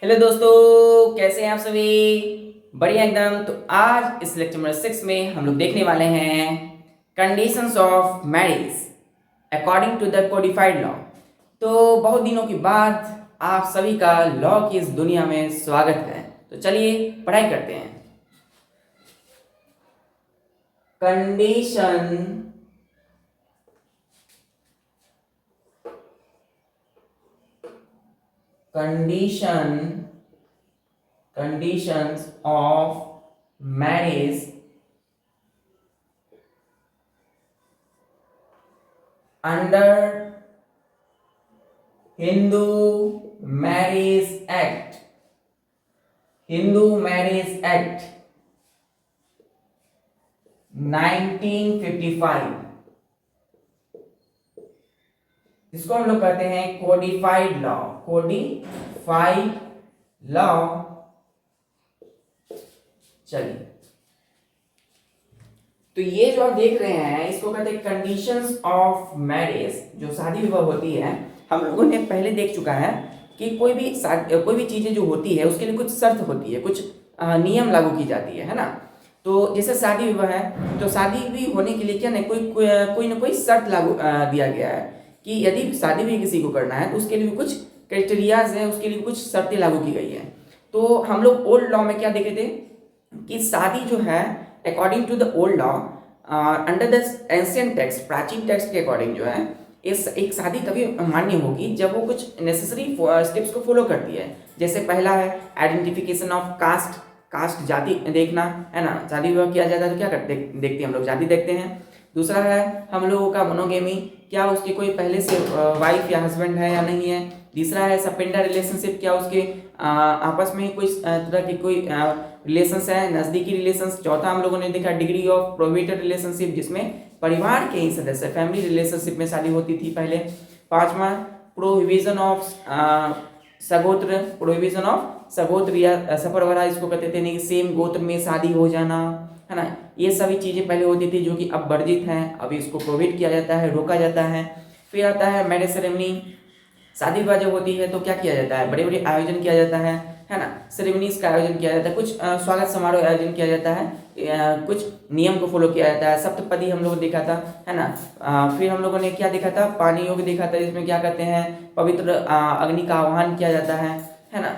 Hello दोस्तों, कैसे हैं आप सभी। बढ़िया एकदम। तो आज इस लेक्चर नंबर 6 में हम लोग देखने वाले हैं conditions of marriage according to the codified law. तो बहुत दिनों के बाद आप सभी का लॉ की इस दुनिया में स्वागत है। तो चलिए पढ़ाई करते हैं। Condition condition conditions of marriage under Hindu Marriage Act, Hindu Marriage Act 1955, जिसको हम लोग कहते हैं कोडिफाइड लॉ। Codified law. चलिए, तो ये जो आप देख रहे हैं इसको कहते हैं कंडीशंस ऑफ मैरिज। जो शादी विवाह होती है, हम लोगों ने पहले देख चुका है कि कोई भी चीजें जो होती है उसके लिए कुछ शर्त होती है, कुछ नियम लागू की जाती है ना। तो जैसे शादी विवाह है, तो शादी भी होने के लिए क्या ना कोई ना कोई शर्त लागू दिया गया है कि यदि शादी भी किसी को करना है तो उसके लिए कुछ क्राइटेरियाज है, उसके लिए कुछ शर्तें लागू की गई है। तो हम लोग ओल्ड लॉ में क्या देखे थे कि शादी जो है according to the old law, under the ancient text, प्राचीन टेक्स्ट के अकॉर्डिंग जो है इस एक शादी तभी मान्य होगी जब वो कुछ नेसेसरी स्टेप्स को फॉलो करती है। जैसे पहला है आइडेंटिफिकेशन ऑफ कास्ट, कास्ट जाति देखना है ना। शादी विवाह किया जाता है तो क्या करते देखते हैं हम लोग, जाति देखते हैं। दूसरा है हम लोगों का मोनोगेमी, क्या उसकी कोई पहले से वाइफ या हस्बैंड है या नहीं है। तीसरा है सपेंडा रिलेशनशिप, क्या उसके आपस में कोई तरह की कोई रिलेशंस है, नजदीकी रिलेशंस। चौथा हम लोगों ने देखा डिग्री ऑफ प्रोहिबिटेड रिलेशनशिप, जिसमें परिवार के ही सदस्य, फैमिली रिलेशनशिप में शादी होती थी पहले। पांचवा प्रोहिबिशन ऑफ सगोत्र, प्रोहिबिशन ऑफ सगोत्र या सफरवरा, इसको कहते थे नहीं, सेम गोत्र में शादी हो जाना है ना। ये सभी चीजें पहले होती थी जो कि अब वर्जित हैं, अभी इसको प्रोहिबिट किया जाता है, रोका जाता है। फिर आता है मैरिज सेरेमनी। शादी विवाह जब होती है तो क्या किया जाता है, बड़े बड़े आयोजन किया जाता है ना। सेरेमनीज का आयोजन किया जाता है, कुछ स्वागत समारोह आयोजन किया जाता है, कुछ नियम को फॉलो किया जाता है। सप्तपदी हम लोगों ने देखा था है ना। फिर हम लोगों ने क्या देखा था, पानी योग देखा था, जिसमें क्या कहते हैं पवित्र अग्नि का आह्वान किया जाता है ना।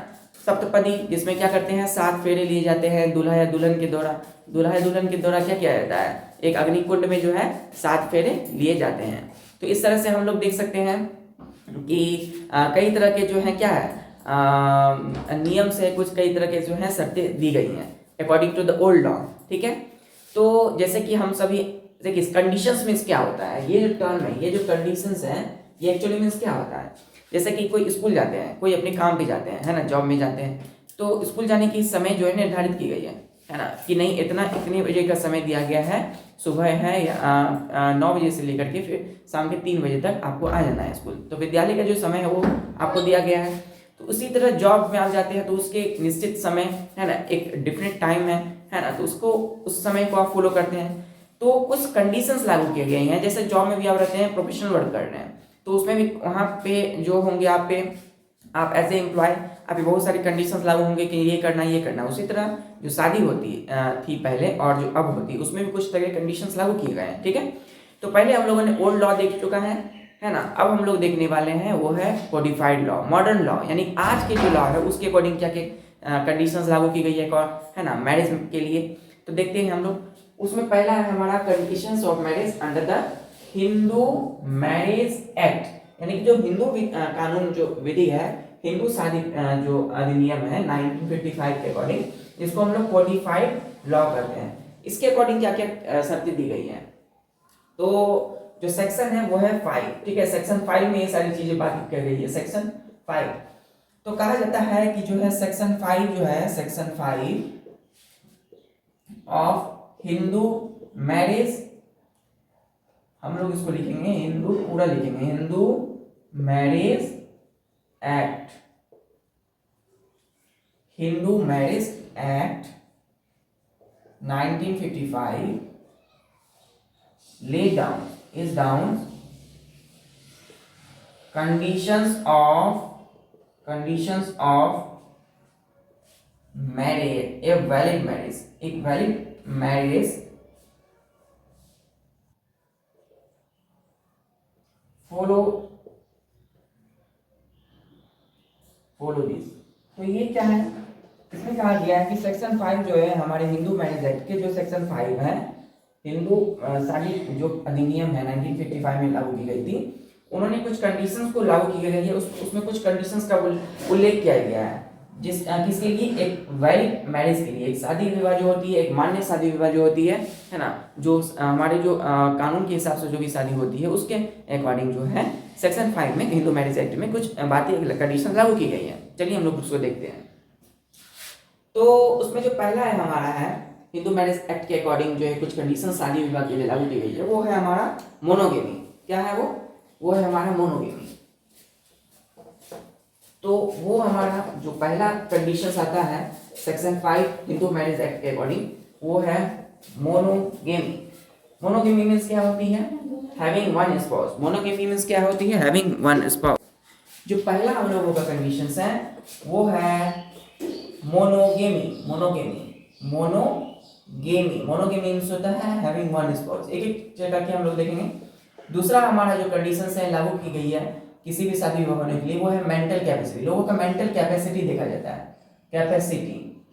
सप्तपदी जिसमें क्या करते हैं, 7 फेरे लिए जाते हैं दूल्हा या दुल्हन के द्वारा। दूल्हा या दुल्हन के द्वारा क्या किया जाता है, एक अग्निकुंड में जो है 7 फेरे लिए जाते हैं। तो इस तरह से हम लोग देख सकते हैं कि कई तरह के जो है क्या है नियम से कुछ कई तरह के जो है शर्तें दी गई हैं according to the old law. ठीक है, तो जैसे कि हम सभी देखिए कंडीशंस मीन्स क्या होता है, ये जो टर्म है, ये जो कंडीशंस है, ये एक्चुअली मीन्स क्या होता है। जैसे कि कोई स्कूल जाते हैं, कोई अपने काम पे जाते हैं है ना, जॉब में जाते हैं, तो स्कूल जाने की समय जो है निर्धारित की गई है ना, कि नहीं इतने बजे का समय दिया गया है, सुबह है या 9 बजे से लेकर के फिर शाम के 3 बजे तक आपको आ जाना है स्कूल। तो विद्यालय का जो समय है वो आपको दिया गया है। तो उसी तरह जॉब में आप जाते हैं तो उसके एक निश्चित समय है ना, एक डिफरेंट टाइम है ना, तो उसको उस समय को आप फॉलो करते हैं। तो कुछ कंडीशंस लागू किए गए हैं। जैसे जॉब में भी आप रहते हैं, प्रोफेशनल वर्क कर रहे हैं, तो उसमें भी वहाँ पे जो होंगे आप एज ए एम्प्लॉय, आप बहुत सारी कंडीशंस लागू होंगे कि ये करना। उसी तरह जो शादी होती थी पहले और जो अब होती है उसमें भी कुछ तरह के कंडीशंस लागू किए गए हैं। ठीक है, तो पहले हम लोगों ने ओल्ड लॉ देख चुका है ना। अब हम लोग देखने वाले हैं वो है कोडिफाइड लॉ, मॉडर्न लॉ, यानी आज के जो लॉ है उसके अकॉर्डिंग क्या क्या कंडीशंस लागू की गई है ना मैरिज के लिए। तो देखते हैं हम लोग। उसमें पहला है हमारा conditions of marriage under the Hindu marriage act, यानी कि जो हिंदू कानून जो विधि है, हिंदू शादी जो अधिनियम है 1955 के अकॉर्डिंग, जिसको हम लोग कोडिफाइड लॉ करते हैं। इसके अकॉर्डिंग क्या क्या शर्तें दी गई हैं। तो जो सेक्शन है वो है 5। ठीक है, सेक्शन 5 में ये सारी चीजें बात कर रही है। सेक्शन 5 तो कहा जाता है कि जो है सेक्शन 5 जो है, सेक्शन 5 ऑफ हिंदू मैरिज, हम लोग इसको लिखेंगे हिंदू, पूरा लिखेंगे Hindu marriage act, Hindu marriage act 1955 lay down is down conditions of marriage, a valid marriage, एक valid marriage follow follow this. तो ये क्या है, इसमें कहा गया है कि सेक्शन 5 जो है हमारे हिंदू मैरिज एक्ट के जो सेक्शन 5 है, हिंदू शादी जो अधिनियम है 1955 में लागू की गई थी, उन्होंने कुछ कंडीशंस को लागू की गई है, उसमें कुछ कंडीशंस का उल्लेख किया गया है, किसके लिए, एक वैलिड मैरिज के लिए, एक शादी विवाह जो होती है, एक मान्य शादी विवाह जो होती है ना, जो हमारे जो कानून के हिसाब से जो भी शादी होती है उसके अकॉर्डिंग जो है सेक्शन 5 में हिंदू मैरिज एक्ट में कुछ बातें कंडीशन लागू की गई है। चलिए हम लोग उसको देखते हैं। तो उसमें जो पहला है हमारा है हिंदू मैरिज एक्ट के अकॉर्डिंग जो है कुछ कंडीशन शादी विवाह के लिए लागू की गई है, वो है हमारा मोनोगेमी। क्या है वो है हमारा मोनोगेमी। तो वो हमारा जो पहला कंडीशन आता है सेक्शन 5 हिंदू मैरिज एक्ट के अकॉर्डिंग, वो है मोनोगेमी। मोनोगेमी मींस क्या होती है, having one spouse. Monogamy means क्या होती है, हैविंग वन स्पाउस। जो पहला हम लोगों का कंडीशंस है वो है मोनोगेमी। मोनोगेमी मींस होता है हैविंग वन स्पाउस। एक एक जगह के हम लोग देखेंगे। दूसरा हमारा जो कंडीशंस है लागू की गई है किसी भी शादी विवाह होने के लिए, वो है मेंटल कैपेसिटी। लोगों का मेंटल कैपेसिटी देखा जाता है, कैपेसिटी,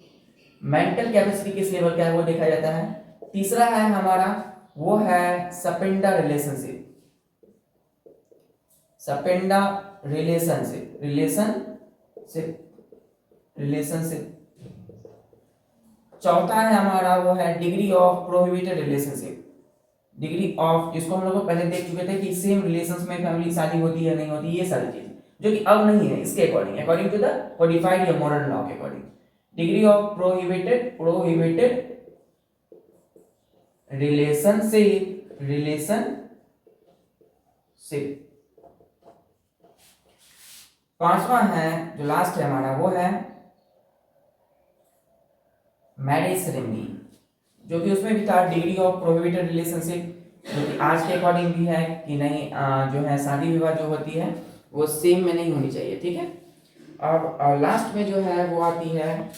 मेंटल कैपेसिटी किस लेवल का है वो देखा जाता है। तीसरा है हमारा वो है सपेंडा रिलेशनशिप, सपेंडा रिलेशनशिप। चौथा है हमारा वो है degree of prohibited relationship. Degree of, जिसको हम लोग पहले देख चुके थे कि सेम रिलेशंस में फैमिली शादी होती है नहीं होती, ये सारी चीज जो कि अब नहीं है, इसके अकॉर्डिंग टू द कोडिफाइड या मॉडर्न लॉ के according. Degree of prohibited relationship. पांचवा है जो लास्ट है हमारा वो है मैरिज सेरेमनी, जो कि उसमें भी था डिग्री ऑफ प्रोहिबिटेड रिलेशनशिप, जो कि आज के अकॉर्डिंग भी है कि नहीं, जो है शादी विवाह जो होती है वो सेम में नहीं होनी चाहिए। ठीक है। अब लास्ट में जो है वो आती है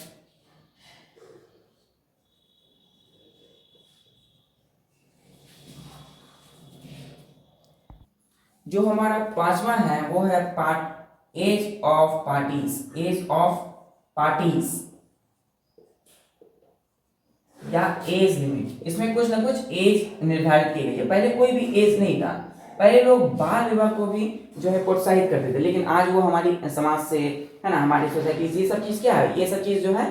जो हमारा पांचवा है वो है एज ऑफ पार्टीज या एज लिमिट। इसमें कुछ ना कुछ एज निर्धारित की गई है। पहले कोई भी एज नहीं था, पहले लोग बाल विवाह को भी जो है प्रोत्साहित करते थे, लेकिन आज वो हमारी समाज से है ना, हमारी सोसाइटी से ये सब चीज क्या है, ये सब चीज जो है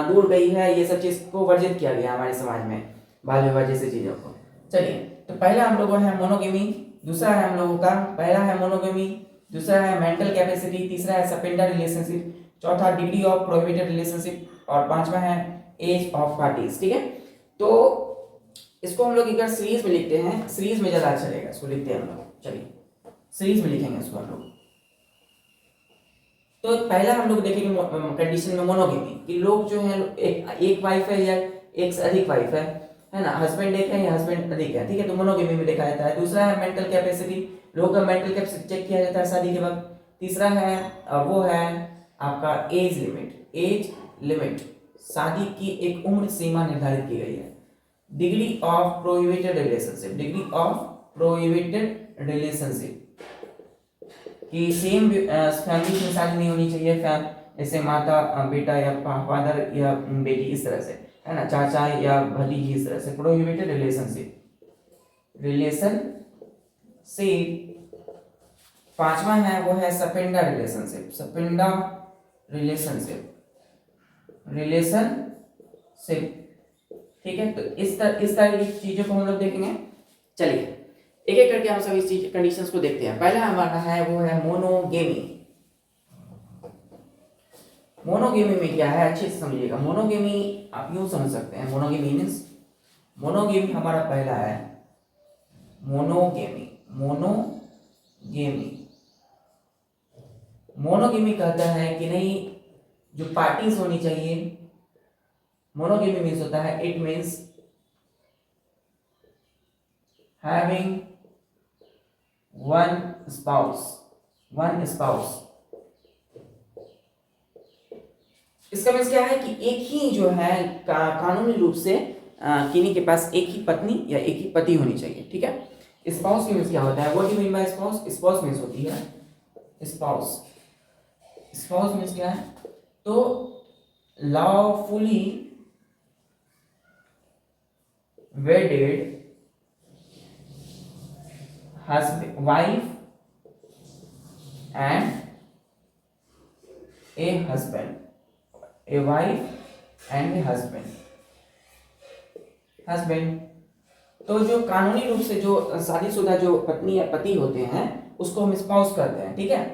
दूर गई है, ये सब चीज को वर्जित किया गया हमारे समाज में, बाल विवाह जैसे चीजों को। चलिए, तो पहला हम लोगों है मोनोगेमी, दूसरा है हम लोगों का, पहला है मोनोगेमी, दूसरा है मेंटल कैपेसिटी, तीसरा है सपेंडा रिलेशनशिप, चौथा डिग्री ऑफ प्रोहिबिटेड रिलेशनशिप, और पांचवा है एज ऑफ पार्टीज। ठीक है। तो इसको हम लोग एक बार सीरीज में लिखते हैं, सीरीज में ज्यादा अच्छा रहेगा, इसको लिखते हैं हम लोग। चलिए सीरीज में लिखेंगे इसको हम लोग। तो पहला हम लोग देखेंगे कंडीशन में मोनोगेमी, कि लोग जो है एक वाइफ है या एक से अधिक वाइफ है ना, हस्बैंड एक है या हस्बैंड अधिक है। ठीक है, तो मोनोगेमी में देखा जाता है। दूसरा है मेंटल कैपेसिटी, लोगों का मेंटल कैपेसिटी चेक किया जाता है शादी के वक्त। तीसरा है वो है आपका एज लिमिट, शादी की एक उम्र सीमा निर्धारित की गई है। डिग्री ऑफ प्रोहिबिटेड रिलेशनशिप कि सेम फैमिली में शादी नहीं होनी चाहिए, जैसे माता बेटा या फादर या बेटी, इस तरह से है ना, चाचा या भतीजी, इस तरह से। Prohibited relationship. पांचवा है वो है सपेंडा रिलेशनशिप। ठीक है, तो इस तरह की चीजों को हम लोग देखेंगे। चलिए एक एक करके हम सभी चीज कंडीशंस को देखते हैं। पहला हमारा है वो है मोनोगेमी। मोनोगेमी में क्या है, अच्छे से समझिएगा। मोनोगेमी आप यूं समझ सकते हैं, मोनोगेमी हमारा पहला है मोनोगेमी कहता है कि नहीं, जो पार्टीज होनी चाहिए, मोनोगेमी मीन्स होता है, it means having one spouse. इसका मीन्स क्या है कि एक ही जो है कानूनी रूप से किन्हीं के पास एक ही पत्नी या एक ही पति होनी चाहिए, ठीक है। स्पाउस की मीन्स क्या होता है, what do you mean by spouse? Spouse means होती है स्पाउस, स्पाउस मीन्स क्या है, तो lawfully वेडेड husband, wife and a husband, a wife and a husband, husband। तो जो कानूनी रूप से जो शादीशुदा जो पत्नी या पति होते हैं उसको हम स्पाउस कहते हैं, ठीक है।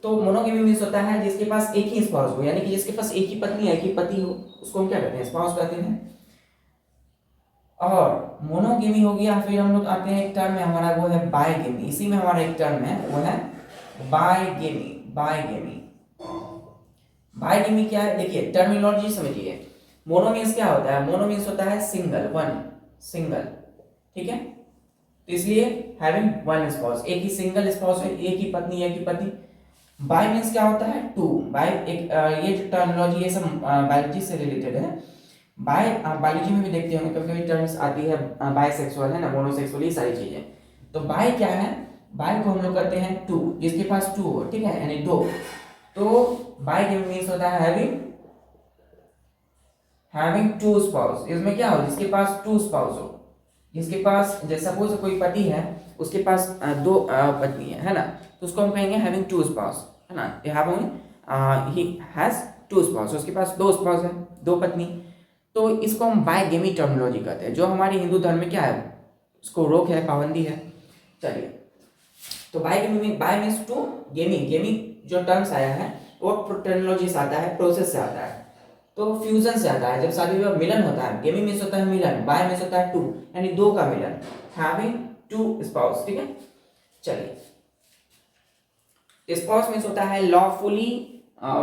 तो मोनोगेमी मीन्स होता है जिसके पास एक ही स्पाउस हो, यानी कि जिसके पास एक ही पत्नी या एक ही पति हो, उसको हम क्या कहते हैं, स्पाउस कहते हैं। और मोनोगेमी हो गया, फिर हम लोग आते हैं एक टर्म में हमारा, वो है बायगेमी। इसी में हमारा एक टर्म है, वो है बायगेमी। बायगेमी, बायगेमी क्या है, देखिए टर्मिनोलॉजी समझिए। मोनो मीन्स क्या होता है, मोनो मीन्स होता है सिंगल, वन, सिंगल, ठीक है। तो इसलिए हैविंग वन स्पाउस, एक ही सिंगल स्पाउस है, एक ही पत्नी, एक ही पति। बाय मीन्स क्या होता है, टू। बाय एक ये जो टर्मिनोलॉजी ये सब बायोलॉजी से रिलेटेड है। बाय बायोलॉजी में भी देखते होंगे कभी कभी टर्म्स आती है, बायसेक्सुअल है ना, मोनोसेक्सुअल, ये सारी चीजें। तो बाय क्या है, बाय को हम लोग कहते हैं टू, जिसके पास टू हो, ठीक है, यानी दो। तो बाय मीन्स होता है हैविंग टू स्पाउस। इसमें क्या हो, जिसके पास टू स्पाउस हो, जिसके पास, जैसे सपोज कोई पति है, उसके पास दो पत्नी है ना, तो उसको हम कहेंगे हैविंग टू स्पाउस, है ना। ही हैज टू स्पाउस, उसके पास दो स्पाउस है, दो पत्नी। तो इसको हम बायगेमी टर्मिनोलॉजी कहते हैं, जो हमारे हिंदू धर्म में क्या है, उसको रोक है, पाबंदी है। चलिए, तो बायगेमी, बाय मीन्स टू, गेमी, गेमी जो टर्म्स आया है वो टर्मिनोलॉजी से आता है, प्रोसेस से आता है, तो फ्यूजन से आता है। जब शादी विवाह मिलन होता है, गेमी मीन्स होता है मिलन, बाय मीन्स होता है टू, यानी दो का मिलन, हैविंग टू स्पाउस, ठीक है। चलिए, स्पाउस मीन्स होता है lawfully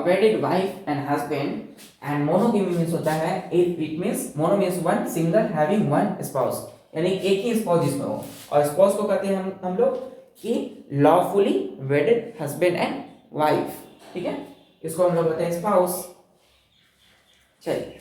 वेडेड wife and husband, and monogamy means होता है it means, mono means one, single, having one spouse, यानी एक ही स्पाउस जिसमें हो। और स्पाउस को कहते हैं हम लोग कि लॉफुली वेडेड हस्बैंड एंड वाइफ, ठीक है, इसको हम लोग कहते हैं स्पाउस। चलिए,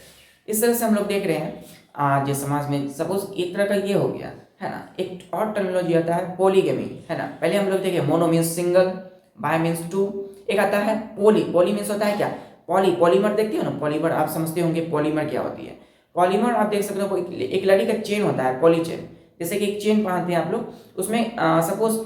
इस तरह से हम लोग देख रहे हैं आज समाज में। सपोज एक तरह का ये हो गया है ना, एक और टर्मिनोलॉजी आता है पोलीगेमी, है ना। पहले हम लोग देखे mono means single, bi means two, एक आता है पोली। पोली मीन्स होता है क्या, पॉलीमर देखते हो ना, पॉलीमर आप समझते होंगे पॉलीमर क्या होती है। पॉलीमर आप देख सकते हो, एक लड़ी का चेन होता है, पॉली चेन, जैसे कि एक चेन पहनते हैं आप लोग, उसमें सपोज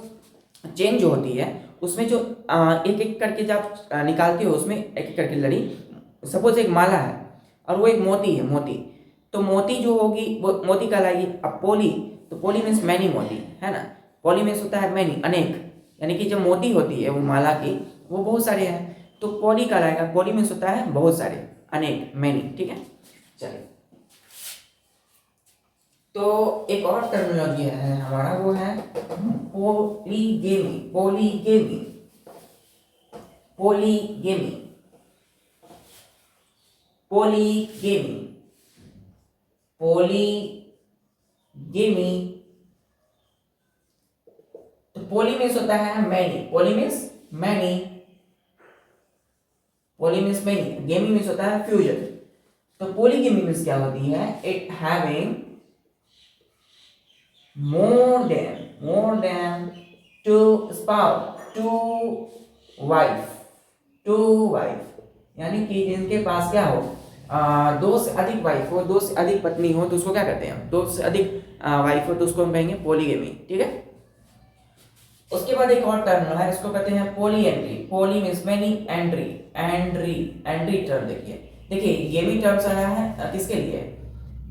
चेन जो होती है उसमें जो एक एक करके जब निकालते हो, उसमें एक एक करके लड़ी, सपोज एक माला है और वो एक मोती है, मोती, तो मोती जो होगी वो मोती कहलाएगी। अब पोली, तो पोली मीन्स मैनी मोती, है ना। पोली मीन्स होता है मैनी, अनेक, यानी कि जब मोती होती है वो माला की, वो बहुत सारे हैं, तो पोली कहलाएगा। पोली मीन्स होता है बहुत सारे, अनेक, मैनी, ठीक है। चलिए, तो एक और टर्मिनोलॉजी है हमारा, वो है polygamy. Polygamy, polygamy, polygamy, polygamy. तो पोली मीन्स होता है मैनी, पोली मीन्स मैनी, पोली मीन्स मैनी, गेमी मीन्स होता है फ्यूजन। तो पोलीगेमी मीन्स क्या होती है, it having more than two spouse, two wife, यानी कि जिनके पास क्या हो, दो से अधिक वाइफ हो, दो से अधिक पत्नी हो, तो उसको क्या कहते हैं, दो से अधिक वाइफ हो, तो उसको हम कहेंगे पोलीगेमी, ठीक है। उसके बाद एक और टर्म है, इसको कहते हैं polyandry. Poly means many, andry, andry term देखिए गेमी टर्म्स आया है किसके लिए,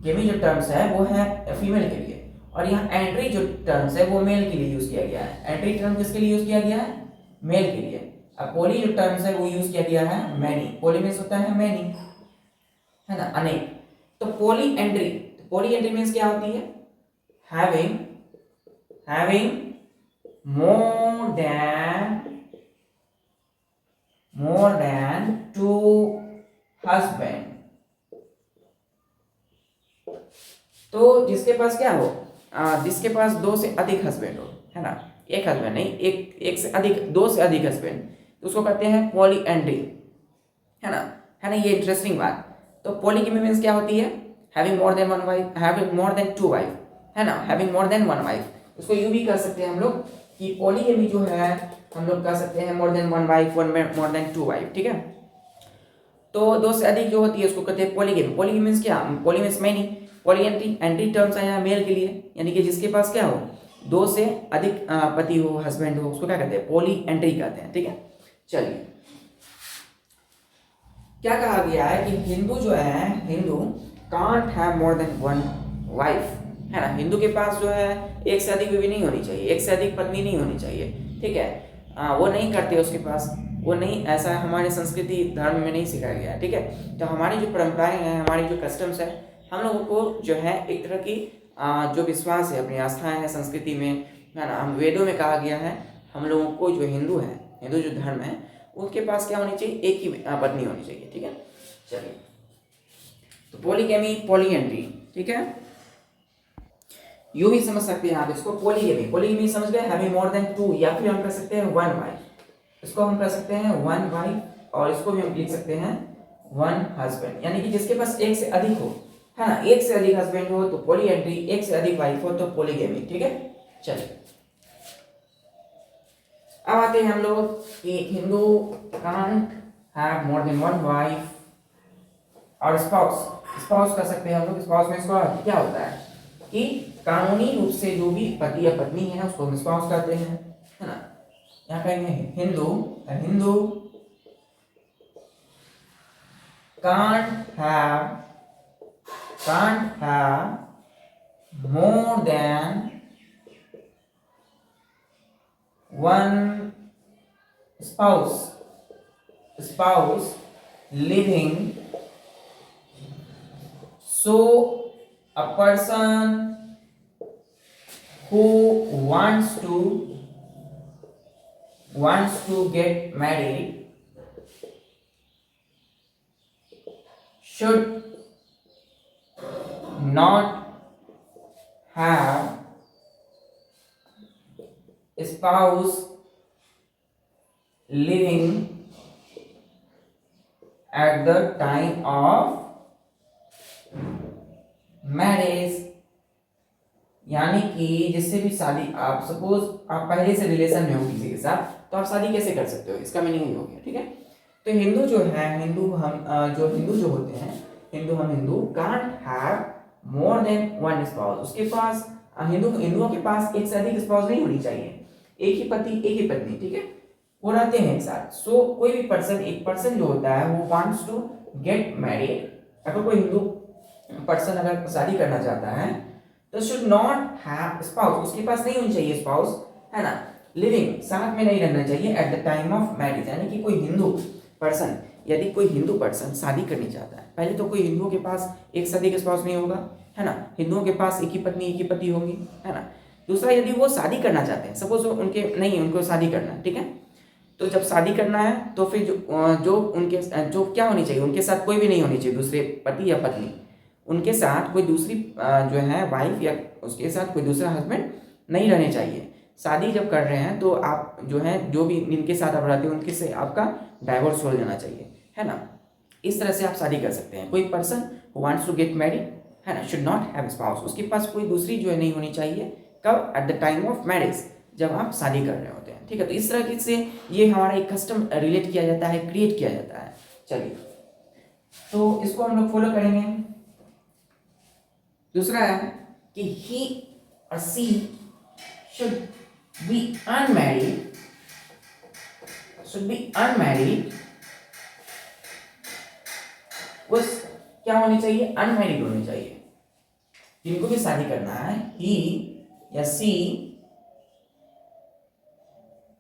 गेमी जो टर्म्स है वो है फीमेल के लिए, और यहाँ एंट्री जो टर्म्स है वो मेल के लिए यूज किया गया है। एंट्री टर्म किसके लिए यूज किया गया है, मेल के लिए। अब पोली जो टर्म्स है वो यूज किया गया है मैनी, पोली मीन्स होता है मैनी, है ना, अनेक। तो पोली एंट्री, पोली एंट्री मीन्स क्या होती है, having more than two husband। तो जिसके पास क्या हो, जिसके पास दो से अधिक हस्बैंड हो, है ना, एक हस्बैंड नहीं, एक से अधिक, दो से अधिक हस्बैंड, तो उसको कहते हैं पॉलीएंड्री, है ना, है ना, ये इंटरेस्टिंग बात। तो पॉलीगेमी मीन्स क्या होती है, having more than one wife, having more than two wife, है ना, having more than one wife. उसको यूं भी कर सकते हैं हम लोग कि पॉलीगेमी जो है हम लोग कह सकते हैं more than one wife, more than two wife, ठीक है। तो दो से अधिक जो होती है उसको कहते हैं पॉलीगेमी। पॉलीगेमी मीन्स क्या, poly means many, poly entry, entry terms आया मेल के लिए, यानी कि जिसके पास क्या हो, दो से अधिक पति हो, हस्बैंड हो, उसको क्या कहते हैं, पॉली एंट्री कहते हैं, ठीक है। चलिए, क्या कहा गया है कि हिंदू जो है, Hindu can't have more than one wife, है ना, हिंदू के पास जो है एक से अधिक बीवी नहीं होनी चाहिए, एक से अधिक पत्नी नहीं होनी चाहिए, ठीक है। वो नहीं करते उसके पास, वो नहीं, ऐसा हमारे संस्कृति धर्म में नहीं सिखाया गया है, ठीक है। तो हमारी जो परंपराएं हैं, हमारी जो कस्टम्स है, हम लोगों को जो है एक तरह की जो विश्वास है, अपनी आस्थाएं हैं संस्कृति में, है ना, हम वेदों में कहा गया है हम लोगों को जो हिंदू है, हिंदू जो धर्म है, उनके पास क्या होनी चाहिए, एक ही पत्नी होनी चाहिए, ठीक है। चलिए, तो पॉलीगैमी, पॉलीएंट्री, ठीक है, यूं भी समझ सकते हैं आप इसको, पॉलीगैमी, पॉलीगैमी समझ गए, हैविंग मोर देन टू, या फिर हम कह सकते हैं वन वाइफ, इसको हम कह सकते हैं वन वाइफ, और इसको भी हम लिख सकते हैं वन हस्बैंड, यानी कि जिसके पास एक से अधिक हो, है ना, एक से अधिक हस्बैंड हो तो पॉलीएंट्री, एक से अधिक वाइफ हो तो पॉलीगैमी, ठीक है। चलिए, अब आते हैं हम लोग कि Hindu can't have more than one wife और स्पाउस, स्पाउस कर सकते हैं हम लोग, स्पाउस में इसका क्या होता है कि कानूनी रूप से जो भी पति या पत्नी है उसको हम स्पाउस कहते हैं, है ना। यहाँ कहेंगे Hindu, Hindu can't have more than one spouse living, so a person who wants to get married should not have spouse living at the time of marriage, यानी कि जिससे भी शादी, आप सपोज आप पहले से रिलेशन में हो किसी के साथ, तो आप शादी कैसे कर सकते हो, इसका मीनिंग हो गया, ठीक है। तो हिंदू जो है, हिंदू हम जो होते हैं, Hindu can't have more than one spouse, उसके पास हिंदुओं के पास एक से अधिक स्पाउस नहीं होनी चाहिए, एक ही पति एक ही पत्नी, ठीक है, वो रहते हैं एक साथ। सो कोई भी पर्सन, एक पर्सन जो होता है वो वांट्स टू गेट मैरिड, अगर कोई हिंदू पर्सन अगर शादी करना चाहता है तो शुड नॉट हैव स्पाउस, उसके पास नहीं होनी चाहिए स्पाउस, है ना, लिविंग, साथ में नहीं रहना चाहिए eight the time of marriage, यानी कि कोई हिंदू पर्सन, यदि कोई हिंदू पर्सन शादी करनी चाहता है, पहले तो कोई हिंदुओं के पास एक से अधिक स्पाउस नहीं होगा, है ना, हिंदुओं के पास एक ही पत्नी एक ही पति होंगी, है ना। दूसरा, यदि वो शादी करना चाहते हैं, सपोज उनके नहीं, उनको शादी करना है, ठीक है, तो जब शादी करना है तो फिर जो उनके जो क्या होनी चाहिए, उनके साथ कोई भी नहीं होनी चाहिए दूसरे पति या पत्नी, उनके साथ कोई दूसरी जो है वाइफ या उसके साथ कोई दूसरा हस्बैंड नहीं रहने चाहिए। शादी जब कर रहे हैं तो आप जो है, जो भी इनके साथ आप रहते हो उनके से आपका डाइवोर्स हो जाना चाहिए, है ना। इस तरह से आप शादी कर सकते हैं। कोई person who wants to get married, है ना, शुड नॉट हैव स्पाउस, उसके पास कोई दूसरी जो है नहीं होनी चाहिए, कब, eight the time of marriage, जब आप शादी कर रहे होते हैं, ठीक है। तो इस तरह से ये हमारा एक कस्टम रिलेट किया जाता है, क्रिएट किया जाता है। चलिए, तो इसको हम लोग फॉलो करेंगे। दूसरा है कि ही और सी शुड बी अनमैरिड, उस क्या होनी चाहिए, अनमैरिड होनी चाहिए। जिनको भी शादी करना है, ही या सी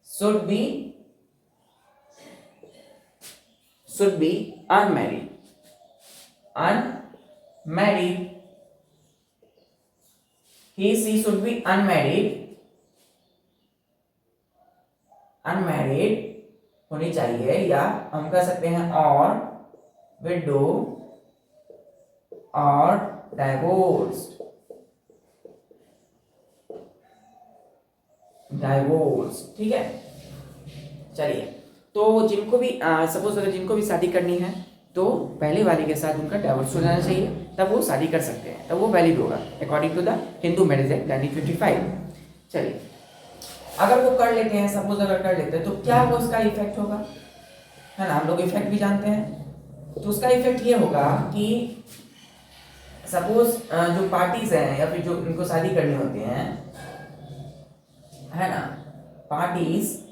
should be unmarried, he she should be unmarried होनी चाहिए, या हम कह सकते हैं और विडो और डाइवोर्स, ठीक है। चलिए, तो जिनको भी सपोज अगर जिनको भी शादी करनी है तो पहले वाले के साथ उनका डाइवोर्स हो जाना चाहिए, तब वो शादी कर सकते हैं, तब वो वैलिड होगा according to the Hindu marriage act 1955। चलिए, अगर वो कर लेते हैं, सपोज अगर कर लेते हैं, तो क्या वो उसका इफेक्ट होगा, है ना, हम लोग इफेक्ट भी जानते हैं। तो उसका इफेक्ट ये होगा कि सपोज जो पार्टीज हैं या फिर जो इनको शादी करनी होती हैं, है ना, parties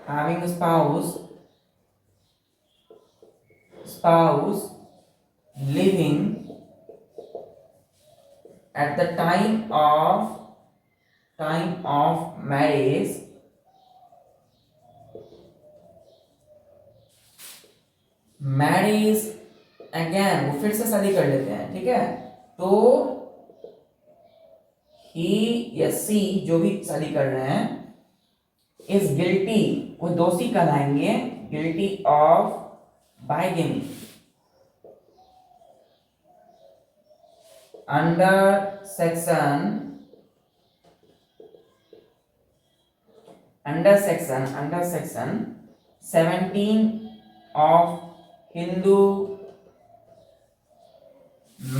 having spouse living at the time of marriage again वो फिर से शादी कर लेते हैं, ठीक है, तो ही या सी जो भी शादी कर रहे हैं इज गिल्टी, वो दोषी कहलाएंगे, guilty of bigamy under section 17 of Hindu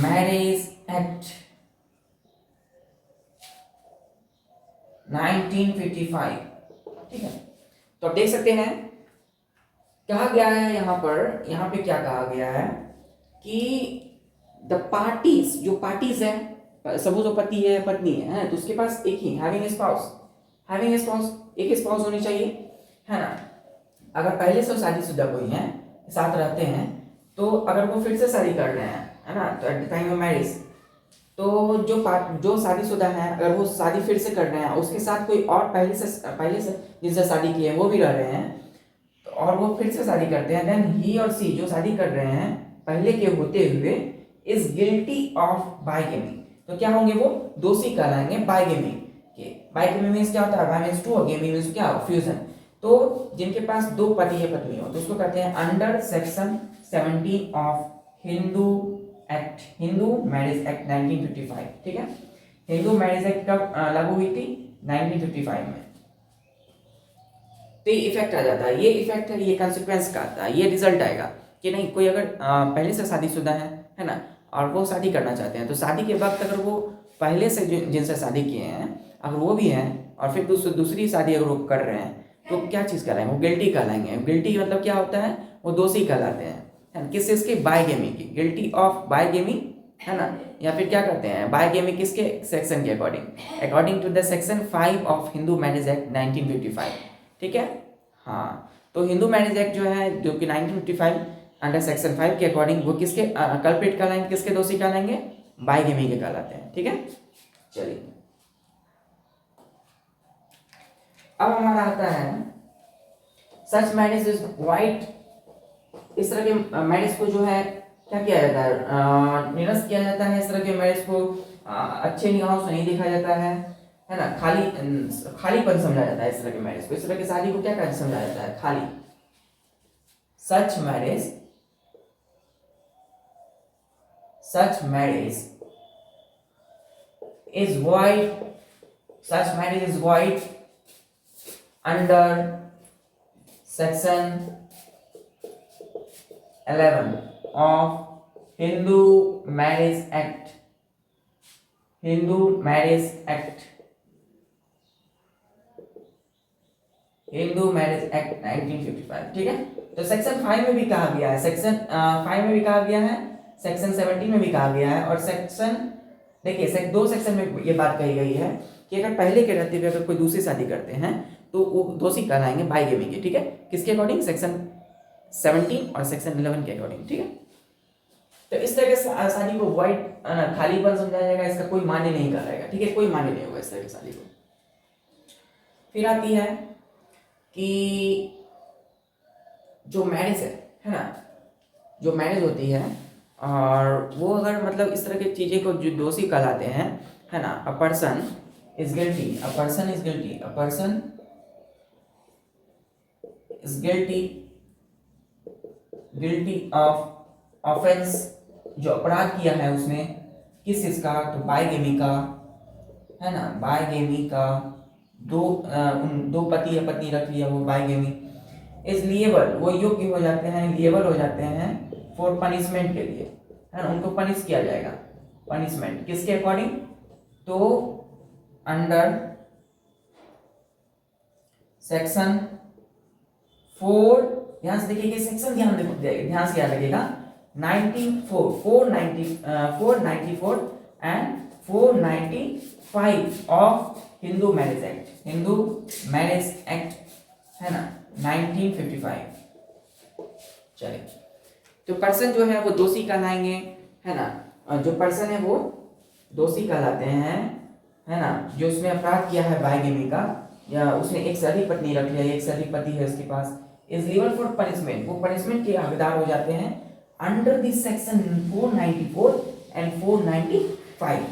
marriage act 1955। ठीक है, तो आप देख सकते हैं कहा गया है यहाँ पे क्या कहा गया है कि द पार्टीज, जो पार्टीज है, सपोज वो पति है पत्नी है, तो उसके पास एक ही हैविंग स्पाउस एक स्पाउस होनी चाहिए, है ना। अगर पहले से शादीशुदा कोई है, साथ रहते हैं, तो अगर वो फिर से शादी कर रहे हैं, है ना, तो eight the time of marriage, तो जो शादीशुदा है, अगर वो शादी फिर से कर रहे हैं, उसके साथ कोई और पहले से जिनसे शादी की है वो भी रह रहे हैं, तो और वो फिर से शादी करते हैं, देन ही और सी जो शादी कर रहे हैं पहले के होते हुए इज गिल्टी ऑफ बाइगेमी, तो क्या होंगे, वो दोषी कहलाएंगे बाइगेमी के। बाइगेमी मींस क्या होता है, बाइ मींस टू और गेमी मींस क्या, फ्यूजन। तो जिनके पास दो पति या पत्नी हो, तो उसको कहते हैं under section 17 of Hindu marriage act 1955। ठीक है, हिंदू मैरिज एक्ट कब लागू हुई थी, 1955 में। तो ये इफेक्ट आ जाता है, ये इफेक्ट है, ये कंसिक्वेंस का आता है, ये रिजल्ट आएगा कि नहीं, कोई अगर पहले से शादीशुदा है ना, और वो शादी करना चाहते हैं, तो शादी के वक्त अगर वो पहले से जिनसे शादी किए हैं अगर वो भी हैं, और फिर दूसरी शादी अगर वो कर रहे हैं, तो क्या चीज़ कहलाएंगे, वो गिल्टी कहलाएंगे। गिल्टी मतलब क्या होता है, वो दोषी कहलाते हैं, किस चीज़ की, बाइगेमी की, गिल्टी ऑफ बाइगेमी, है ना। या फिर क्या करते हैं, बाइगेमी किसके सेक्शन के according to the section 5 of Hindu marriage act 1955। ठीक है, हाँ, तो हिंदू मैरिज एक्ट जो है, जो कि 1955 अंडर सेक्शन 5 के अकॉर्डिंग वो किसके कल्प्रिट कहलाएंगे, किसके दोषी कहलाएंगे, बाइगेमी के कहलाते हैं। ठीक है, चलिए अब हमारा आता है सच मैरिज इज वाइट। इस तरह के मैरिज को जो है क्या किया जाता है, निरस्त किया जाता है। इस तरह के मैरिज को अच्छे निगाहों से नहीं देखा जाता है ना, खालीपन समझा जाता है इस तरह के मैरिज को। इस तरह की शादी को क्या समझा जाता है, खाली। Such marriage is void under section 11 of Hindu Marriage Act 1955। ठीक है, तो सेक्शन 5 में भी कहा गया है, सेक्शन 5 में भी कहा गया है, सेक्शन 17 में भी कहा गया है, और सेक्शन देखिए दो सेक्शन में ये बात कही गई है कि अगर पहले के रहते हुए अगर कोई दूसरी शादी करते हैं तो वो दोषी कहलाएंगे बाइगेमी के। ठीक है, किसके अकॉर्डिंग, सेक्शन 17 और सेक्शन 11 के अकॉर्डिंग। ठीक है, तो इस तरह से शादी को वाइट खालीपन समझा जाएगा, इसका कोई मान्य नहीं करेगा। ठीक है, कोई मान्य नहीं होगा इस तरह की शादी को। फिर आती है कि जो मैरिज है ना, जो मैरिज होती है, और वो अगर मतलब इस तरह की चीजें को जो दोषी कहलाते हैं, है ना, a person is guilty of offence, जो अपराध किया है उसने, किस चीज का, तो बाइगेमी का, है ना, बाइगेमी का, दो पति या पत्नी रख लिया वो बाइगेमी, इज लिएबल, वो योग्य हो जाते हैं, लिएबल हो जाते हैं फॉर पनिशमेंट के लिए, है ना, उनको पनिश किया जाएगा। पनिशमेंट किसके अकॉर्डिंग? तो अंडर सेक्शन 4, ध्यान से देखिए, सेक्शन ध्यान से याद रखिएगा, 94, 494 and 495 of Hindu marriage act, Hindu marriage act, है ना, 1955। चलिए, तो पर्सन जो है वो दोषी कहलाएंगे, है ना, जो पर्सन है वो दोषी कहलाते हैं, है ना, जो उसने अपराध किया है बाइगेमी का, या उसने एक से अधिक पत्नी रख लिया, एक से अधिक पति है उसके पास, इज लिबल फॉर पनिशमेंट, वो पनिशमेंट के हकदार हो जाते हैं अंडर दिस सेक्शन 494 एंड 495।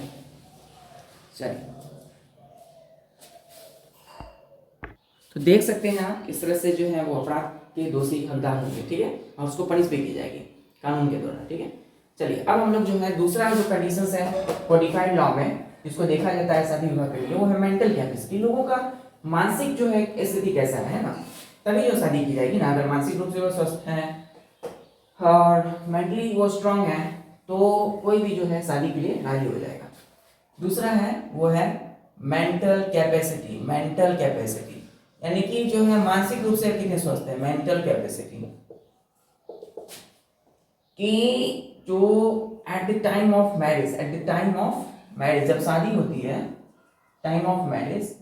चलिए, तो देख सकते हैं आप किस तरह से जो है वो अपराध के दोषी हकदार होंगे, ठीक है, और उसको पनिश भी की जाएगी कानून के द्वारा, ठीक है। चलिए, अब हम लोग जो है दूसरा जो कंडीशंस है कोडिफाइड लॉ में जिसको देखा जाता है शादी विवाह के लिए, वो है मेंटल कैपेसिटी, लोगों का मानसिक जो है स्थिति कैसा है ना, तभी जो शादी की जाएगी ना। अगर मानसिक रूप से वो स्वस्थ है और मेंटली वो स्ट्रांग है तो कोई भी जो है शादी के लिए राजी हो जाएगा। दूसरा है वो है मेंटल कैपेसिटी, मेंटल कैपेसिटी यानी कि जो है मानसिक रूप से कितने स्वस्थ है, मेंटल कैपेसिटी कि जो at the time of marriage, at the time of marriage जब शादी होती है, time of marriage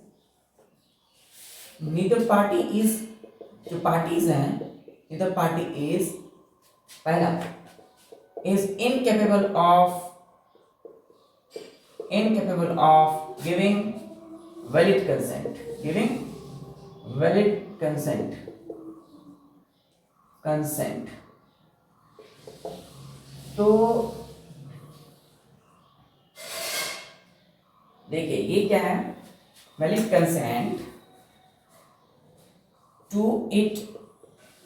neither party is, जो पार्टीज हैं, नीदर पार्टी इज, पहला is incapable of giving valid consent, giving valid consent. तो देखिए ये क्या है, valid consent to it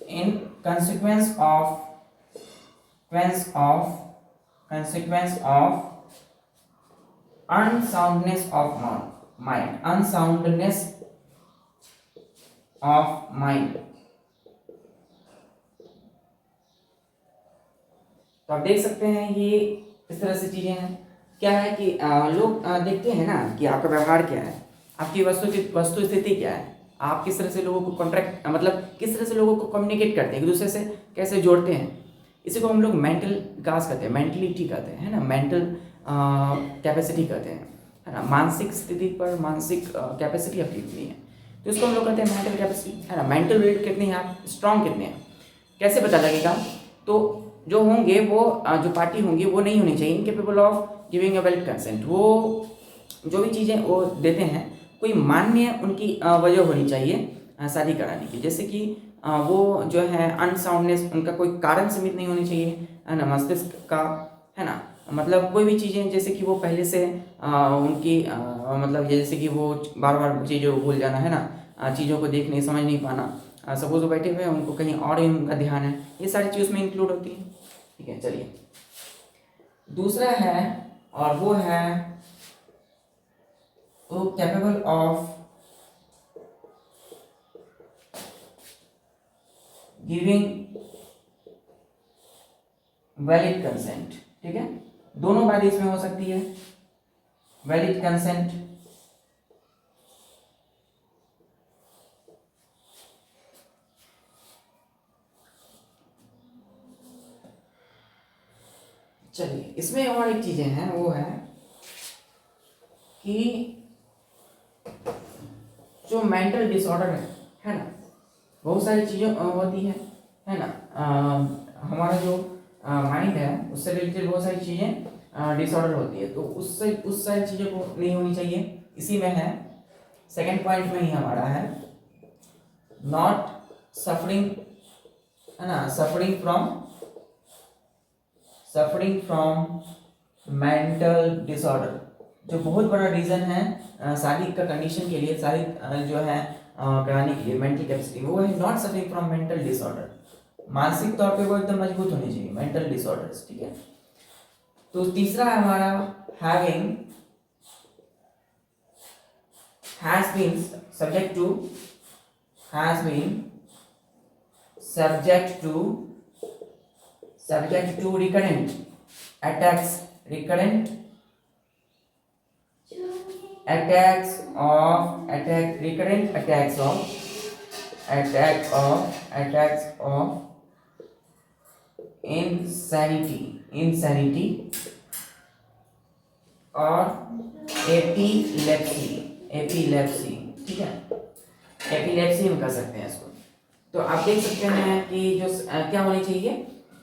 in consequence of unsoundness of mind, unsoundness of mind। तो आप देख सकते हैं ये इस तरह से चीजें हैं। क्या है कि लोग देखते हैं ना कि आपका व्यवहार क्या है, आपकी वस्तु स्थिति क्या है, आप किस तरह से लोगों को कॉन्ट्रैक्ट मतलब किस तरह से लोगों को कम्युनिकेट करते हैं, एक दूसरे से कैसे जोड़ते हैं, इसी को हम लोग मेंटल विकास कहते हैं, मेंटलिटी कहते हैं, है ना, मेंटल कैपेसिटी कहते हैं, है ना, मानसिक स्थिति पर मानसिक कैपेसिटी आपकी कितनी है, तो इसको हम लोग कहते हैं मेंटल कैपेसिटी, है ना। मेंटल वेट कितने हैं आप, स्ट्रांग कितने हैं, कैसे पता लगेगा? तो जो होंगे वो जो पार्टी होंगी वो नहीं होनी चाहिए incapable of giving a valid consent, वो जो भी चीज़ें वो देते हैं कोई मान्य उनकी वजह होनी चाहिए शादी कराने की, जैसे कि वो जो है अनसाउंडनेस, उनका कोई कारण सीमित नहीं होनी चाहिए, है ना, मस्तिष्क का, है ना, मतलब कोई भी चीज़ें जैसे कि वो पहले से उनकी मतलब जैसे कि वो बार बार चीज़ों को भूल जाना, है ना, चीज़ों को देख नहीं समझ नहीं पाना, सपोज वो बैठे हुए हैं उनको कहीं और ही उनका ध्यान है, ये सारी चीज़ उसमें इंक्लूड होती है, ठीक है। चलिए, दूसरा है और वो है तो capable of giving valid consent, ठीक है, दोनों बात इसमें हो सकती है, वैलिड कंसेंट चलिए, इसमें और एक चीजें हैं वो है कि जो मेंटल डिसऑर्डर है ना, बहुत सारी चीज़ें होती है ना, हमारा जो माइंड है उससे रिलेटेड बहुत सारी चीज़ें डिसऑर्डर होती है, तो उससे उस सारी चीज़ों को नहीं होनी चाहिए। इसी में है सेकंड पॉइंट में ही हमारा है नॉट सफरिंग, है ना, सफरिंग फ्रॉम मेंटल डिसऑर्डर, जो बहुत बड़ा रीज़न है शादी का कंडीशन के लिए, शादी जो है कराने के लिए मेंटल कैपेसिटी में, वो है not suffering from mental disorder, मानसिक तौर पे वो एकदम मजबूत होनी चाहिए, मेंटल डिसऑर्डर्स, ठीक है। तो तीसरा है हमारा having has been subject to, has been subject to recurrent attacks of insanity और एपिलेप्सी, ठीक है, एपिलेप्सी हम कह सकते हैं इसको। तो आप देख सकते हैं कि जो क्या होनी चाहिए,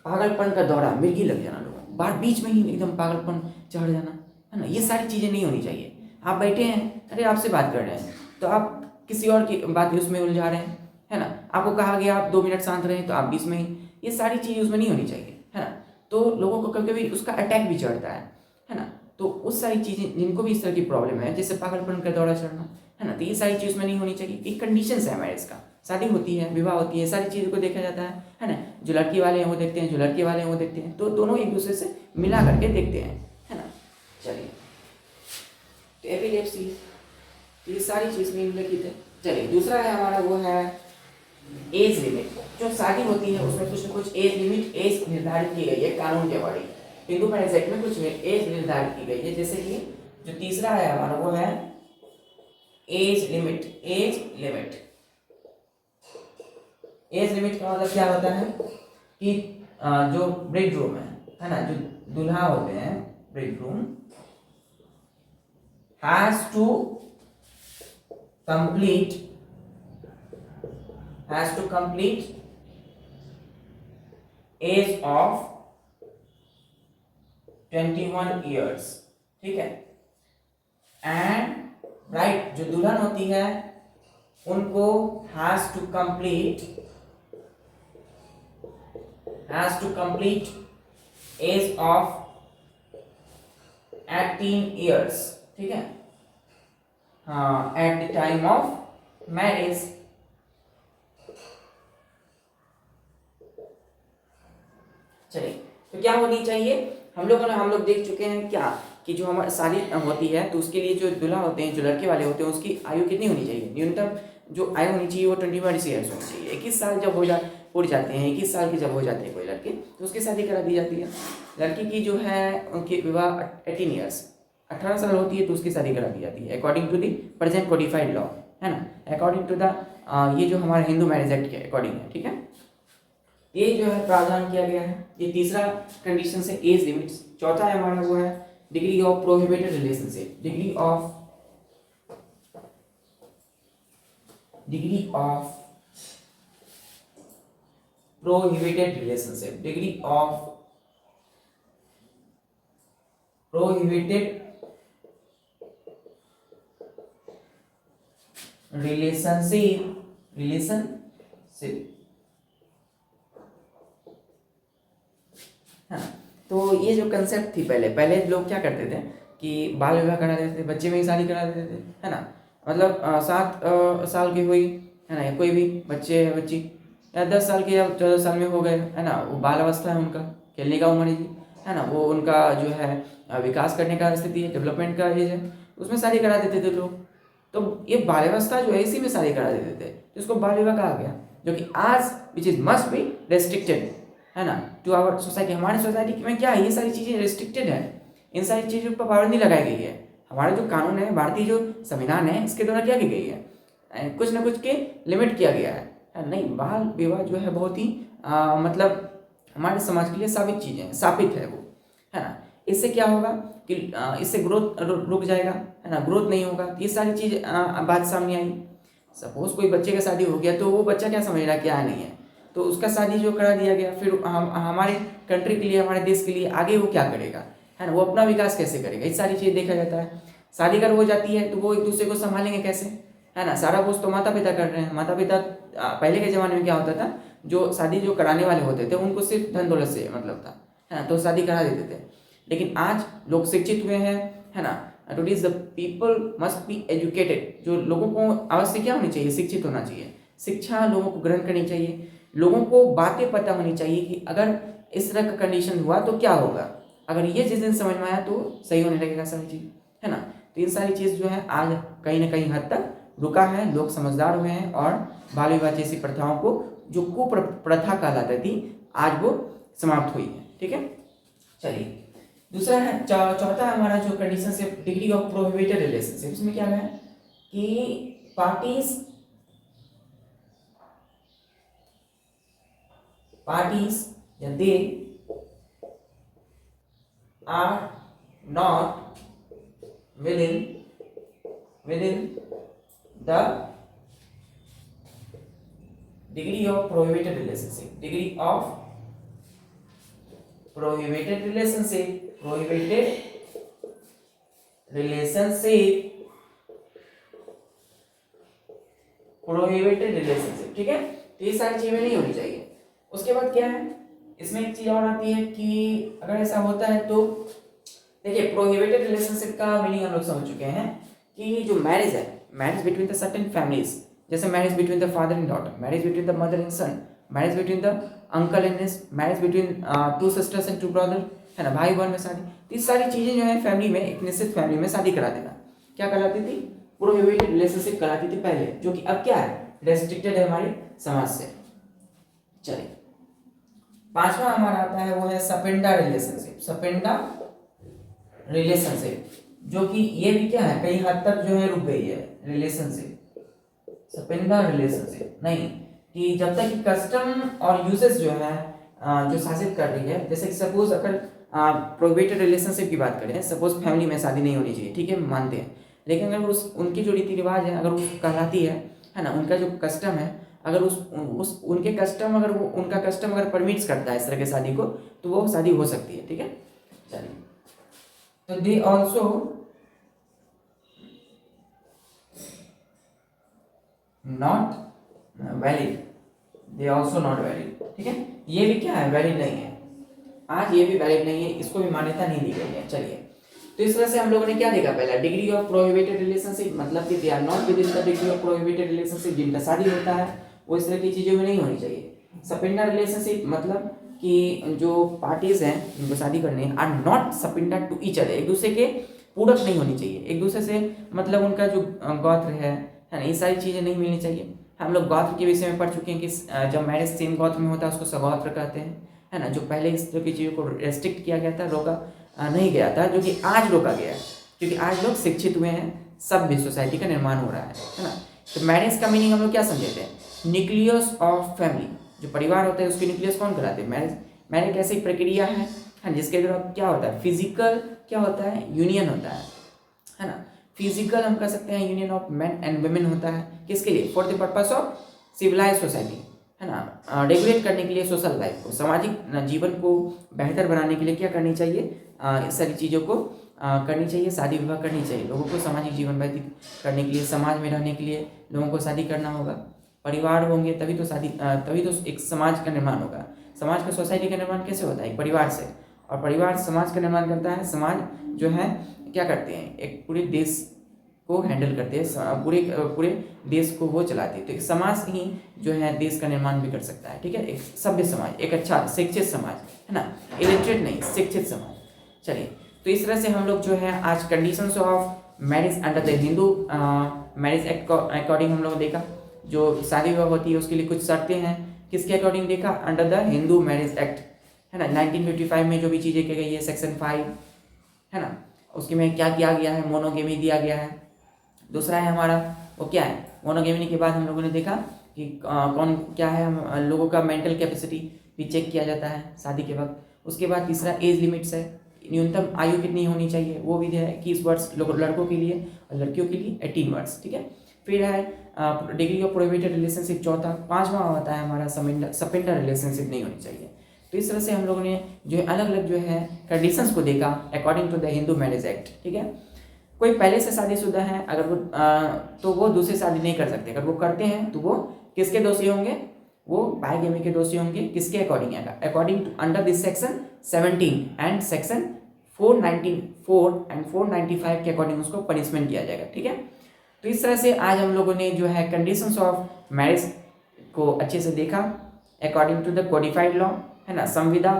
पागलपन का दौरा, मिर्गी लग जाना, लोगों बार बीच में ही एकदम पागलपन चढ़ जाना, है ना, ये सारी चीज़ें नहीं होनी चाहिए। आप बैठे हैं, अरे आपसे बात कर रहे हैं तो आप किसी और की बात उसमें उलझा रहे हैं, है ना, आपको कहा गया आप 2 मिनट शांत रहें तो आप बीच में ही, ये सारी चीज़ें उसमें नहीं होनी चाहिए, है ना। तो लोगों को कभी कभी उसका अटैक भी चढ़ता है ना। तो उस सारी चीज़ें जिनको भी इस तरह की प्रॉब्लम है, जैसे पागलपन का दौरा चढ़ना, है ना, तो ये सारी चीज़ में नहीं होनी चाहिए। एक कंडीशंस है मैरिज का, शादी होती है, विवाह होती है, सारी चीज़ों को देखा जाता है ना। जो लड़की वाले हैं वो देखते हैं, जो लड़के वाले हैं वो देखते हैं, तो दोनों एक दूसरे से मिला करके देखते हैं, है ना। चलिए, तो एपिलेप्सी, ये सारी चीज़ में निम्नलिखित है। चलिए, दूसरा है हमारा, वो है एज लिमिट। जो शादी होती है उसमें कुछ न कुछ एज निर्धारित की गई है कानून के अकॉर्डिंग। हिंदू मैरिज एक्ट में कुछ एज निर्धारित की गई है, जैसे कि जो तीसरा है हमारा, वो है एज लिमिट। एज लिमिट का मतलब क्या होता है कि जो ब्राइड ग्रूम है ना, जो दूल्हा होते हैं, bride groom has to complete age of 21 years, ठीक है। एंड राइट, जो दुल्हन होती है उनको has to complete age of 18 years, ठीक है, हाँ, at the time of marriage. चलिए, तो क्या होनी चाहिए, हम लोग देख चुके हैं क्या कि जो हमारी शादी होती है तो उसके लिए जो दूल्हा होते हैं, जो लड़के वाले होते हैं, उसकी आयु कितनी होनी चाहिए, न्यूनतम जो आयु होनी चाहिए वो 21 years होनी चाहिए। 21 साल जब हो जाते हैं, 21 साल के जब हो जाते हैं कोई लड़के, तो उसकी शादी करा दी जाती है। लड़की की जो है उनकी विवाह 18 years 18 साल होती है तो उसकी शादी करा दी जाती है, according to the present codified law, है ना, अकॉर्डिंग टू द ये जो हमारे हिंदू मैरिज एक्ट के अकॉर्डिंग है, ठीक है। ये जो है प्रावधान किया गया है। ये तीसरा कंडीशन है एज लिमिट्स। चौथा है हमारा, वो है degree of prohibited relationship. Degree of prohibited relationship. Degree of prohibited relationship हाँ, तो ये जो कंसेप्ट थी, पहले लोग क्या करते थे कि बाल विवाह करा देते थे, बच्चे में ही शादी करा देते थे, है ना, मतलब 7 साल की हुई, है ना, या कोई भी बच्चे या बच्ची, या 10 साल के या 14 साल में हो गए, है ना, वो बाल अवस्था है, उनका खेलने का उम्र है ना, वो उनका जो है विकास करने का स्थिति है, डेवलपमेंट का एज है, उसमें शादी करा देते थे लोग। तो ये बाल अवस्था जो है इसी में शादी करा देते थे, जिसको बाल विवाह कहा गया, जो कि आज which is must be restricted, है ना, टू आवर सोसाइटी। हमारी सोसाइटी में क्या है, ये सारी चीज़ें रेस्ट्रिक्टेड है, इन सारी चीज़ों पर पाबंदी लगाई गई है। हमारा जो कानून है, भारतीय जो संविधान है, इसके द्वारा क्या की गई है, कुछ ना कुछ के लिमिट किया गया है। नहीं, बाल विवाह जो है बहुत ही मतलब हमारे समाज के लिए साबित है वो, है ना। इससे क्या होगा कि इससे ग्रोथ रुक जाएगा, है ना, ग्रोथ नहीं होगा। ये सारी चीज़ बात सामने आई। सपोज कोई बच्चे का शादी हो गया तो वो बच्चा क्या समझ रहा है, क्या नहीं है, तो उसका शादी जो करा दिया गया, फिर हमारे कंट्री के लिए, हमारे देश के लिए आगे वो क्या करेगा, है ना, वो अपना विकास कैसे करेगा, ये सारी चीज़ देखा जाता है। शादी अगर हो जाती है तो वो एक दूसरे को संभालेंगे कैसे, है ना, सारा बोझ तो माता पिता कर रहे हैं। माता पिता पहले के ज़माने में क्या होता था, जो शादी जो कराने वाले होते थे उनको सिर्फ धन दौलत से मतलब था, है ना, तो शादी करा देते थे। लेकिन आज लोग शिक्षित हुए हैं, है ना, today's the people must be educated. जो लोगों को अवश्य क्या होनी चाहिए, शिक्षित होना चाहिए, शिक्षा लोगों को ग्रहण करनी चाहिए, लोगों को बातें पता होनी चाहिए कि अगर इस तरह का कंडीशन हुआ तो क्या होगा, अगर ये जिस दिन समझ में आया तो सही होने लगेगा सारी चीज़, है ना। तो ये सारी चीज़ जो है आज कहीं ना कहीं हद तक रुका है, लोग समझदार हुए हैं और बाल विवाह जैसी प्रथाओं को जो कुप्रथा कहलाती थी आज वो समाप्त हुई है। ठीक है, चलिए दूसरा है चौथा हमारा जो कंडीशनशिप, डिग्री ऑफ प्रोहिबिटेड रिलेशनशिप। इसमें क्या है कि पार्टीज या they are not within the degree of prohibited relationship, prohibited relationship। ठीक है, तो ये सारी चीजें नहीं होनी चाहिए। उसके बाद क्या है, इसमें एक चीज और आती है कि अगर ऐसा होता है तो देखिए प्रोहिबिटेड रिलेशनशिप का मीनिंग हम लोग समझ चुके हैं कि जो मैरिज है, marriage between the certain families, जैसे marriage between the father and daughter, marriage between the mother and son, marriage between the uncle and niece, marriage between two sisters and two brother, है ना, भाई बहन में शादी। तो ये सारी चीजें जो है फैमिली में, एक निश्चित फैमिली में शादी करा देना क्या कहलाती थी, प्रोहिबिटेड रिलेशनशिप कहलाती थी पहले, जो कि अब क्या है, रेस्ट्रिक्टेड है हमारे समाज से। चलिए पांचवा हमारा आता है वो है सपेंडा रिलेशनशिप, जो कि ये भी क्या है, कई हद तक जो है रुक गई है रिलेशनशिप, सपेंडा रिलेशनशिप नहीं, कि जब तक कि कस्टम और यूसेज जो है जो शासित कर रही है, जैसे कि सपोज अगर प्रोहिबिटेड रिलेशनशिप की बात करें, सपोज फैमिली में शादी नहीं होनी चाहिए, ठीक है, मानते हैं, लेकिन अगर उनकी जो रीति रिवाज है अगर वो कहलाती है ना, उनका जो कस्टम है, अगर उनके कस्टम अगर वो उनका कस्टम अगर परमिट्स करता है इस तरह की शादी को, तो वो शादी हो सकती है। ठीक है, चलिए तो दे ऑल्सो नॉट वैलिड, ठीक है, ये भी क्या है, वैलिड नहीं है, आज ये भी वैलिड नहीं है, इसको भी मान्यता नहीं दी गई है। चलिए तो इस तरह से हम लोगों ने क्या देखा, पहला डिग्री ऑफ प्रोहिबिटेड रिलेशनशिप, मतलब कि they are not within the degree of prohibited relationship, जिनका शादी होता है वो इस तरह की चीजों में नहीं होनी चाहिए। सपिंडा रिलेशनशिप मतलब कि जो पार्टीज हैं जिनको शादी करनी है, are not sapinda to each other, एक दूसरे के पूरक नहीं होनी चाहिए, एक दूसरे से मतलब उनका जो गोत्र है ना, ये सारी चीजें नहीं मिलनी चाहिए। हम लोग गोत्र के विषय में पढ़ चुके हैं कि जब मैरिज सेम गोत्र में होता है उसको सगोत्र कहते हैं, है ना, जो पहले इस तरह की चीज़ों को रेस्ट्रिक्ट किया गया था, रोका नहीं गया था, जो कि आज रोका गया है, क्योंकि आज लोग शिक्षित हुए हैं, सभ्य सोसाइटी का निर्माण हो रहा है ना। तो मैरिज का मीनिंग हम लोग क्या समझते हैं, न्यूक्लियस ऑफ फैमिली, जो परिवार होता है उसके न्यूक्लियस कौन कराते हैं, मैरिज ऐसी प्रक्रिया है जिसके द्वारा क्या होता है, फिजिकल क्या होता है, यूनियन होता है ना, फिजिकल हम कह सकते हैं union of man and women होता है, किसके लिए, for the purpose of civilize society, है ना, रेगुलेट करने के लिए सोशल लाइफ को, सामाजिक जीवन को बेहतर बनाने के लिए क्या करनी चाहिए, इस सारी चीज़ों को करनी चाहिए, शादी विवाह करनी चाहिए, लोगों को सामाजिक जीवन व्यतीत करने के लिए, समाज में रहने के लिए लोगों को शादी करना होगा, परिवार होंगे तभी तो एक समाज का निर्माण होगा। समाज का, सोसाइटी का निर्माण कैसे होता है, परिवार से, और परिवार समाज का निर्माण करता है, समाज जो है क्या करते हैं, एक पूरे देश को हैंडल करते हैं, पूरे देश को वो चलाते हैं, तो एक समाज ही जो है देश का निर्माण भी कर सकता है। ठीक है, एक सभ्य समाज, एक अच्छा शिक्षित समाज, है ना, इलिटरेट नहीं, शिक्षित समाज। चलिए तो इस तरह से हम लोग जो है आज conditions of marriage under the Hindu marriage act according हम लोग देखा, जो शादी विवाह होती है उसके लिए कुछ शर्तें हैं, किसके अकॉर्डिंग देखा, under the Hindu marriage act, है ना, 1955 में जो भी चीज़ें की गई है, सेक्शन 5, है ना, उसके में क्या किया गया है, मोनोगेमी दिया गया है। दूसरा है हमारा वो क्या है, मोनोगेमी के बाद हम लोगों ने देखा कि कौन क्या है, हम लोगों का मेंटल कैपेसिटी भी चेक किया जाता है शादी के वक्त। उसके बाद तीसरा एज लिमिट्स है, न्यूनतम आयु कितनी होनी चाहिए, वो भी है 21 वर्ष लड़कों के लिए और लड़कियों के लिए 18 वर्ष। ठीक है, फिर है डिग्री ऑफ प्रोहिबिटेड रिलेशनशिप चौथा। पांचवा होता है हमारा सपेंडा रिलेशनशिप नहीं होनी चाहिए। तो इस तरह से हम लोगों ने जो है अलग अलग जो है कंडीशंस को देखा according to the Hindu marriage act. ठीक है, कोई पहले से शादीशुदा है अगर वो तो वो दूसरी शादी नहीं कर सकते, अगर वो करते हैं तो वो किसके दोषी होंगे, वो बाइगेमी के दोषी होंगे। किसके अकॉर्डिंग है, according to under this section 17 and section 494 and 495 के अकॉर्डिंग उसको पनिशमेंट दिया जाएगा। ठीक है, तो इस तरह से आज हम लोगों ने जो है कंडीशंस ऑफ मैरिज को अच्छे से देखा according to the codified law, है ना, संविदा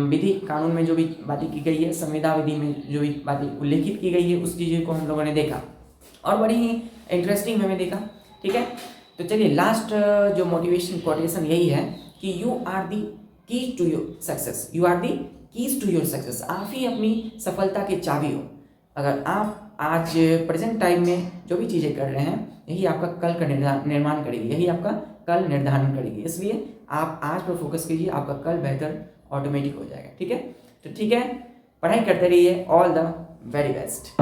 विधि कानून में जो भी बातें की गई है, संविदा विधि में जो भी बातें उल्लेखित की गई है, उस चीज़ों को हम लोगों ने देखा और बड़ी ही इंटरेस्टिंग वे में देखा। ठीक है, तो चलिए लास्ट जो मोटिवेशन कोटेशन यही है कि you are the keys to your success, you are the keys to your success. आप ही अपनी सफलता के चाबी हो। अगर आप आज प्रेजेंट टाइम में जो भी चीज़ें कर रहे हैं यही आपका कल का निर्माण करेगी, यही आपका कल निर्धारण करेगी। इसलिए आप आज पर फोकस कीजिए, आपका कल बेहतर ऑटोमेटिक हो जाएगा। ठीक है, तो ठीक है, पढ़ाई करते रहिए। All the very best.